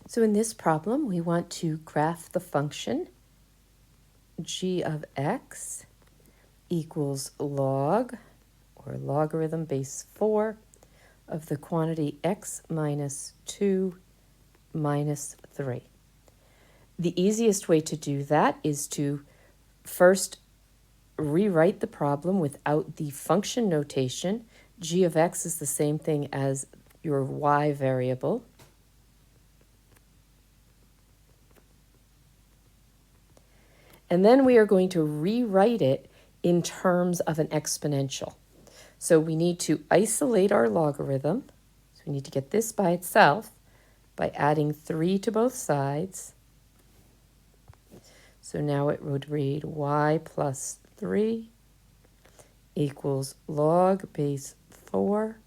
So in this problem, we want to graph the function g of x equals log, or logarithm base 4, of the quantity x minus 2 minus 3. The easiest way to do that is to first rewrite the problem without the function notation. G of x is the same thing as your y variable. And then we are going to rewrite it in terms of an exponential. So we need to isolate our logarithm. So we need to get this by itself by adding 3 to both sides. So now it would read y plus 3 equals log base 4